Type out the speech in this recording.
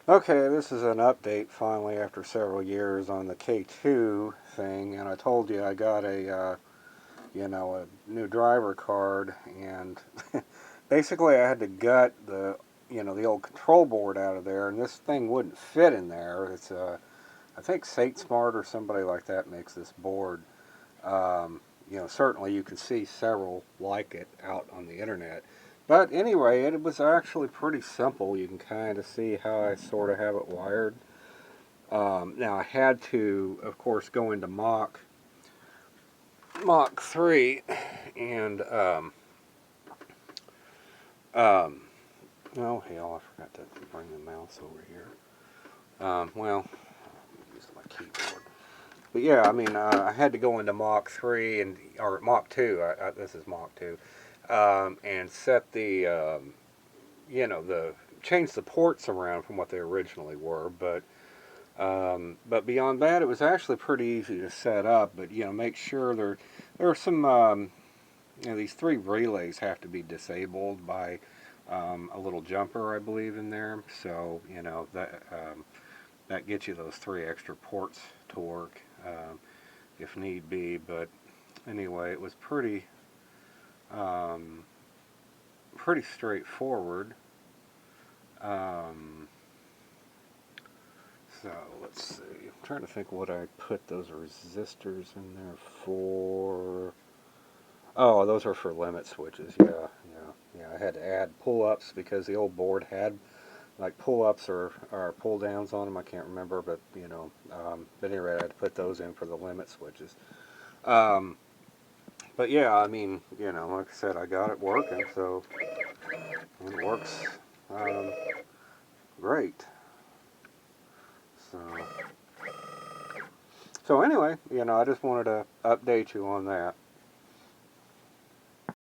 Okay, this is an update finally after several years on the K2 thing, and I told you I got a new driver card, and basically I had to gut the old control board out of there, and this thing wouldn't fit in there. I think SateSmart or somebody like that makes this board. Certainly you can see several like it out on the internet. But anyway, it was actually pretty simple. You can kind of see how I sort of have it wired. Now I had to, of course, go into Mach 3, and um, oh hell, I forgot to bring the mouse over here. Well, I used my keyboard. But yeah, I mean, I had to go into Mach 3 or Mach 2. This is Mach 2, and set the change the ports around from what they originally were. But beyond that, it was actually pretty easy to set up. But make sure there are some these three relays have to be disabled by a little jumper, I believe, in there. So that gets you those three extra ports to work if need be. But anyway, it was um, pretty straightforward. Um, so let's see. I'm trying to think what I put those resistors in there for. Oh, those are for limit switches. Yeah. I had to add pull-ups because the old board had like pull-ups or pull-downs on them. I can't remember, but but anyway, I had to put those in for the limit switches. Um, but yeah, I mean, like I said, I got it working, so it works um, great. So, so anyway, I just wanted to update you on that.